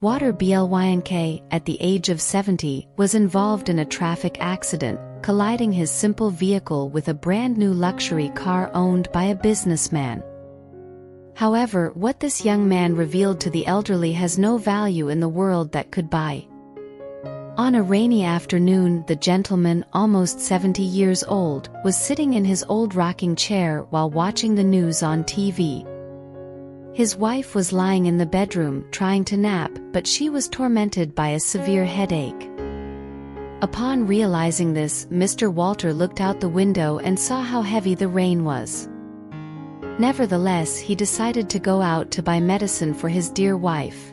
Walter Blynk, at the age of 70, was involved in a traffic accident, colliding his simple vehicle with a brand-new luxury car owned by a businessman. However, what this young man revealed to the elderly has no value in the world that could buy. On a rainy afternoon, the gentleman, almost 70 years old, was sitting in his old rocking chair while watching the news on TV. His wife was lying in the bedroom trying to nap, but she was tormented by a severe headache. Upon realizing this, Mr. Walter looked out the window and saw how heavy the rain was. Nevertheless, he decided to go out to buy medicine for his dear wife.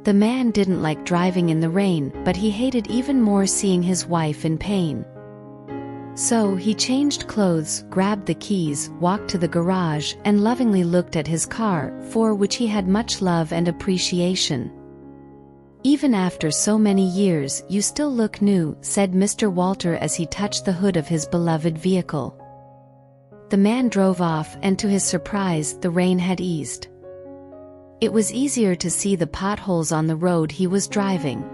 The man didn't like driving in the rain, but he hated even more seeing his wife in pain. So he changed clothes, grabbed the keys, walked to the garage, and lovingly looked at his car, for which he had much love and appreciation. "Even after so many years, you still look new," said Mr. Walter as he touched the hood of his beloved vehicle. The man drove off, and to his surprise, the rain had eased. It was easier to see the potholes on the road he was driving.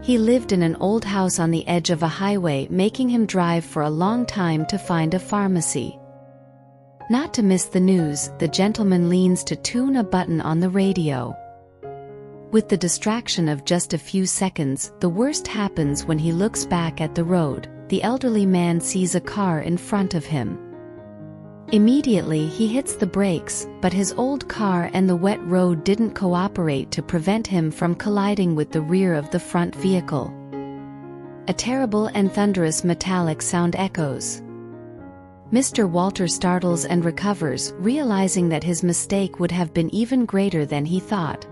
He lived in an old house on the edge of a highway, making him drive for a long time to find a pharmacy. Not to miss the news, the gentleman leans to tune a button on the radio. With the distraction of just a few seconds, the worst happens when he looks back at the road. The elderly man sees a car in front of him. Immediately he hits the brakes, but his old car and the wet road didn't cooperate to prevent him from colliding with the rear of the front vehicle. A terrible and thunderous metallic sound echoes. Mr. Walter startles and recovers, realizing that his mistake would have been even greater than he thought.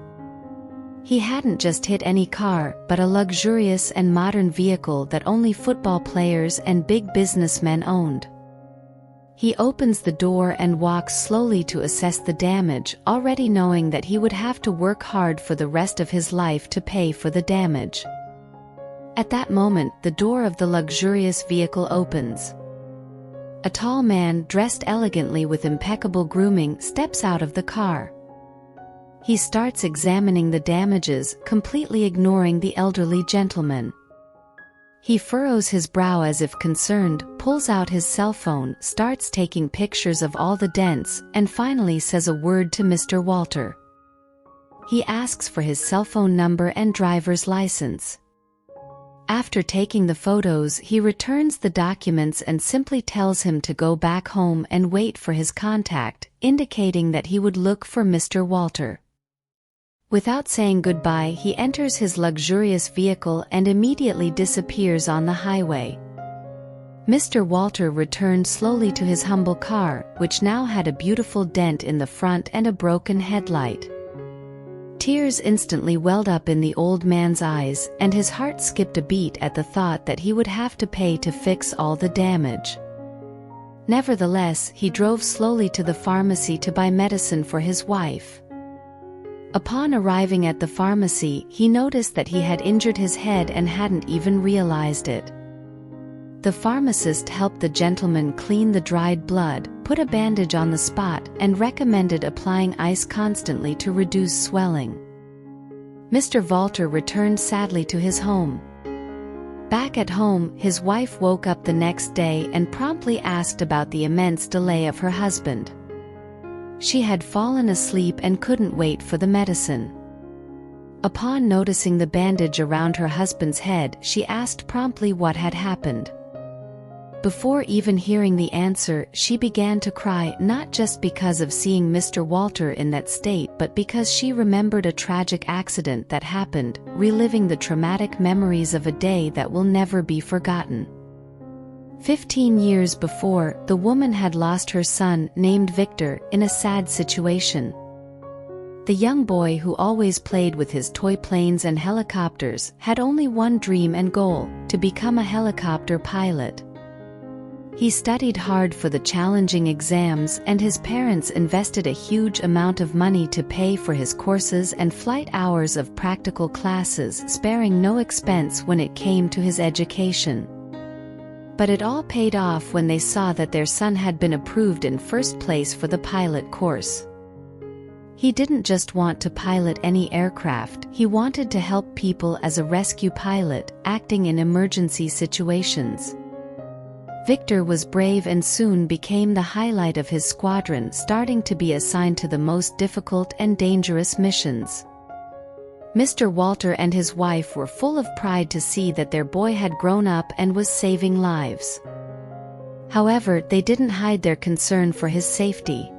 He hadn't just hit any car, but a luxurious and modern vehicle that only football players and big businessmen owned. He opens the door and walks slowly to assess the damage, already knowing that he would have to work hard for the rest of his life to pay for the damage. At that moment, the door of the luxurious vehicle opens. A tall man, dressed elegantly with impeccable grooming, steps out of the car. He starts examining the damages, completely ignoring the elderly gentleman. He furrows his brow as if concerned, pulls out his cell phone, starts taking pictures of all the dents, and finally says a word to Mr. Walter. He asks for his cell phone number and driver's license. After taking the photos, he returns the documents and simply tells him to go back home and wait for his contact, indicating that he would look for Mr. Walter. Without saying goodbye, he enters his luxurious vehicle and immediately disappears on the highway. Mr. Walter returned slowly to his humble car, which now had a beautiful dent in the front and a broken headlight. Tears instantly welled up in the old man's eyes, and his heart skipped a beat at the thought that he would have to pay to fix all the damage. Nevertheless, he drove slowly to the pharmacy to buy medicine for his wife. Upon arriving at the pharmacy, he noticed that he had injured his head and hadn't even realized it. The pharmacist helped the gentleman clean the dried blood, put a bandage on the spot, and recommended applying ice constantly to reduce swelling. Mr. Walter returned sadly to his home. Back at home, his wife woke up the next day and promptly asked about the immense delay of her husband. She had fallen asleep and couldn't wait for the medicine. Upon noticing the bandage around her husband's head, she asked promptly what had happened. Before even hearing the answer, she began to cry, not just because of seeing Mr. Walter in that state, but because she remembered a tragic accident that happened, reliving the traumatic memories of a day that will never be forgotten. 15 years before, the woman had lost her son, named Victor, in a sad situation. The young boy, who always played with his toy planes and helicopters, had only one dream and goal: to become a helicopter pilot. He studied hard for the challenging exams, and his parents invested a huge amount of money to pay for his courses and flight hours of practical classes, sparing no expense when it came to his education. But it all paid off when they saw that their son had been approved in first place for the pilot course. He didn't just want to pilot any aircraft, he wanted to help people as a rescue pilot, acting in emergency situations. Victor was brave and soon became the highlight of his squadron, starting to be assigned to the most difficult and dangerous missions. Mr. Walter and his wife were full of pride to see that their boy had grown up and was saving lives. However, they didn't hide their concern for his safety.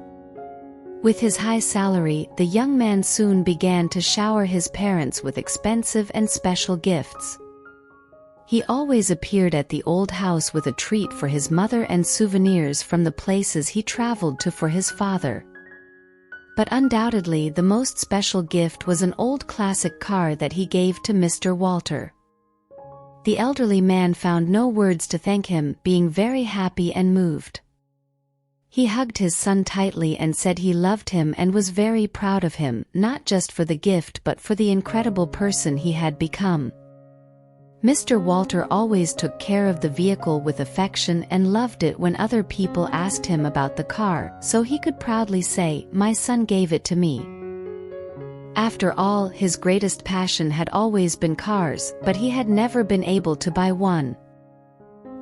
With his high salary, the young man soon began to shower his parents with expensive and special gifts. He always appeared at the old house with a treat for his mother and souvenirs from the places he traveled to for his father. But undoubtedly the most special gift was an old classic car that he gave to Mr. Walter. The elderly man found no words to thank him, being very happy and moved. He hugged his son tightly and said he loved him and was very proud of him, not just for the gift but for the incredible person he had become. Mr. Walter always took care of the vehicle with affection and loved it when other people asked him about the car, so he could proudly say, "My son gave it to me." After all, his greatest passion had always been cars, but he had never been able to buy one.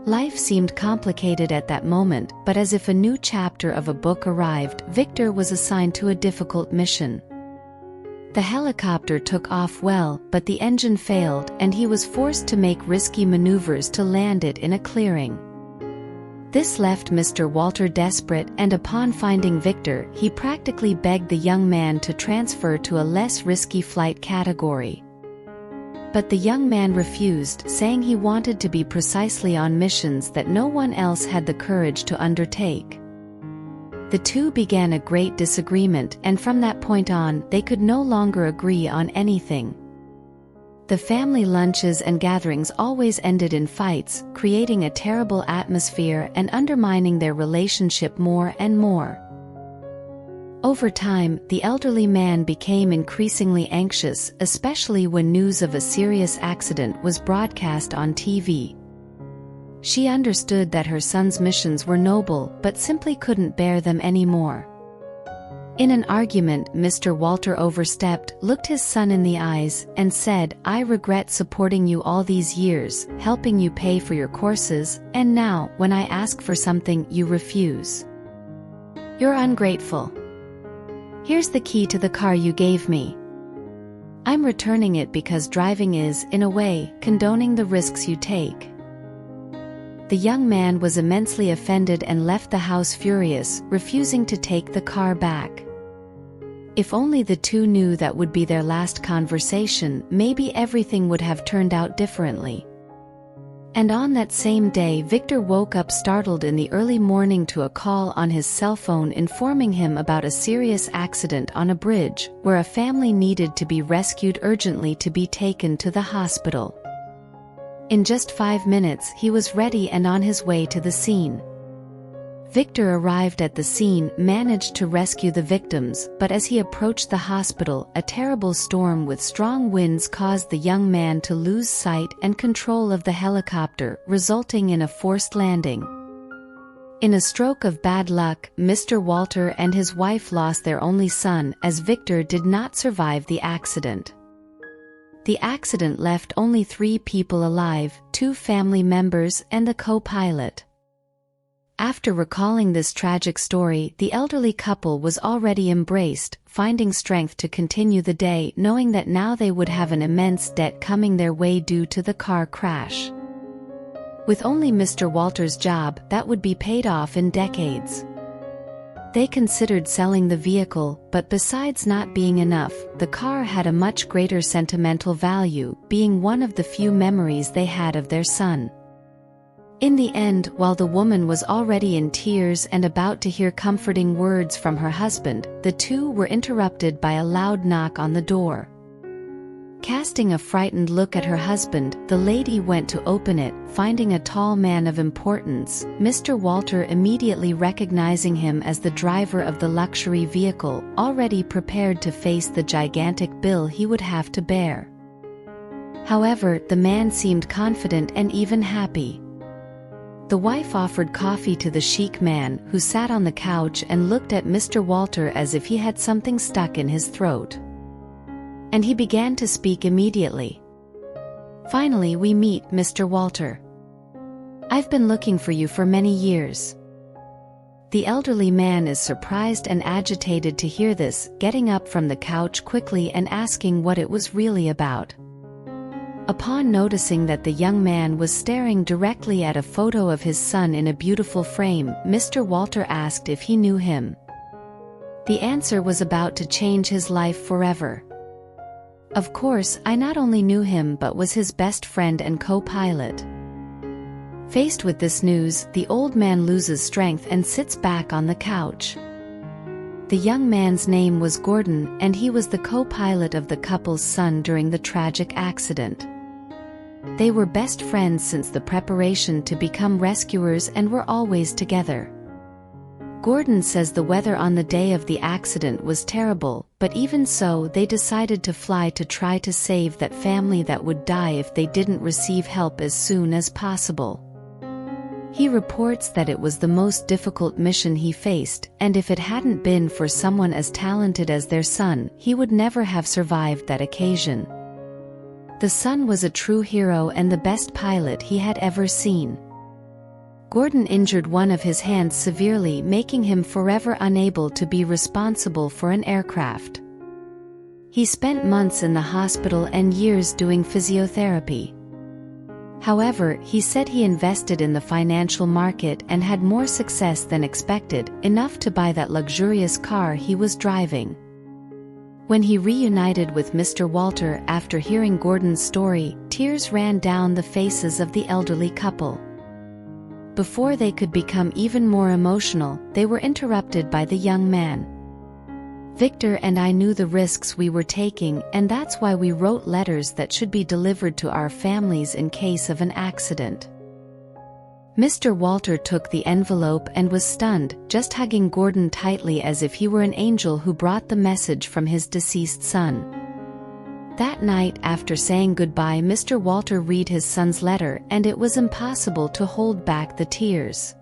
Life seemed complicated at that moment, but as if a new chapter of a book arrived, Victor was assigned to a difficult mission. The helicopter took off well, but the engine failed, and he was forced to make risky maneuvers to land it in a clearing. This left Mr. Walter desperate, and upon finding Victor, he practically begged the young man to transfer to a less risky flight category. But the young man refused, saying he wanted to be precisely on missions that no one else had the courage to undertake. The two began a great disagreement, and from that point on, they could no longer agree on anything. The family lunches and gatherings always ended in fights, creating a terrible atmosphere and undermining their relationship more and more. Over time, the elderly man became increasingly anxious, especially when news of a serious accident was broadcast on TV. She understood that her son's missions were noble, but simply couldn't bear them anymore. In an argument, Mr. Walter overstepped, looked his son in the eyes, and said, "I regret supporting you all these years, helping you pay for your courses, and now, when I ask for something, you refuse. You're ungrateful. Here's the key to the car you gave me. I'm returning it because driving is, in a way, condoning the risks you take." The young man was immensely offended and left the house furious, refusing to take the car back. If only the two knew that would be their last conversation, maybe everything would have turned out differently. And on that same day, Victor woke up startled in the early morning to a call on his cell phone informing him about a serious accident on a bridge, where a family needed to be rescued urgently to be taken to the hospital. In just 5 minutes, he was ready and on his way to the scene. Victor arrived at the scene, managed to rescue the victims, but as he approached the hospital, a terrible storm with strong winds caused the young man to lose sight and control of the helicopter, resulting in a forced landing. In a stroke of bad luck, Mr. Walter and his wife lost their only son, as Victor did not survive the accident. The accident left only 3 people alive, 2 family members and the co-pilot. After recalling this tragic story, the elderly couple was already embraced, finding strength to continue the day, knowing that now they would have an immense debt coming their way due to the car crash. With only Mr. Walter's job, that would be paid off in decades. They considered selling the vehicle, but besides not being enough, the car had a much greater sentimental value, being one of the few memories they had of their son. In the end, while the woman was already in tears and about to hear comforting words from her husband, the two were interrupted by a loud knock on the door. Casting a frightened look at her husband, the lady went to open it, finding a tall man of importance, Mr. Walter immediately recognizing him as the driver of the luxury vehicle, already prepared to face the gigantic bill he would have to bear. However, the man seemed confident and even happy. The wife offered coffee to the chic man, who sat on the couch and looked at Mr. Walter as if he had something stuck in his throat. And he began to speak immediately. "Finally we meet, Mr. Walter. I've been looking for you for many years." The elderly man is surprised and agitated to hear this, getting up from the couch quickly and asking what it was really about. Upon noticing that the young man was staring directly at a photo of his son in a beautiful frame, Mr. Walter asked if he knew him. The answer was about to change his life forever. "Of course, I not only knew him but was his best friend and co-pilot." Faced with this news, the old man loses strength and sits back on the couch. The young man's name was Gordon, and he was the co-pilot of the couple's son during the tragic accident. They were best friends since the preparation to become rescuers and were always together. Gordon says the weather on the day of the accident was terrible, but even so they decided to fly to try to save that family that would die if they didn't receive help as soon as possible. He reports that it was the most difficult mission he faced, and if it hadn't been for someone as talented as their son, he would never have survived that occasion. The son was a true hero and the best pilot he had ever seen. Gordon injured one of his hands severely, making him forever unable to be responsible for an aircraft. He spent months in the hospital and years doing physiotherapy. However, he said he invested in the financial market and had more success than expected, enough to buy that luxurious car he was driving. When he reunited with Mr. Walter after hearing Gordon's story, tears ran down the faces of the elderly couple. Before they could become even more emotional, they were interrupted by the young man. "Victor and I knew the risks we were taking, and that's why we wrote letters that should be delivered to our families in case of an accident." Mr. Walter took the envelope and was stunned, just hugging Gordon tightly as if he were an angel who brought the message from his deceased son. That night, after saying goodbye, Mr. Walter read his son's letter, and it was impossible to hold back the tears.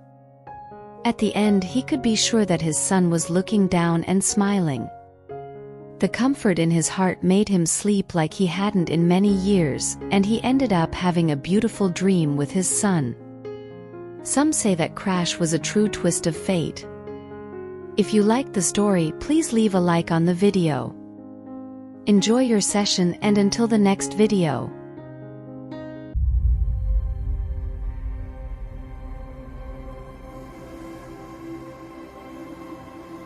At the end, he could be sure that his son was looking down and smiling. The comfort in his heart made him sleep like he hadn't in many years, and he ended up having a beautiful dream with his son. Some say that crash was a true twist of fate. If you liked the story, please leave a like on the video. Enjoy your session, and until the next video.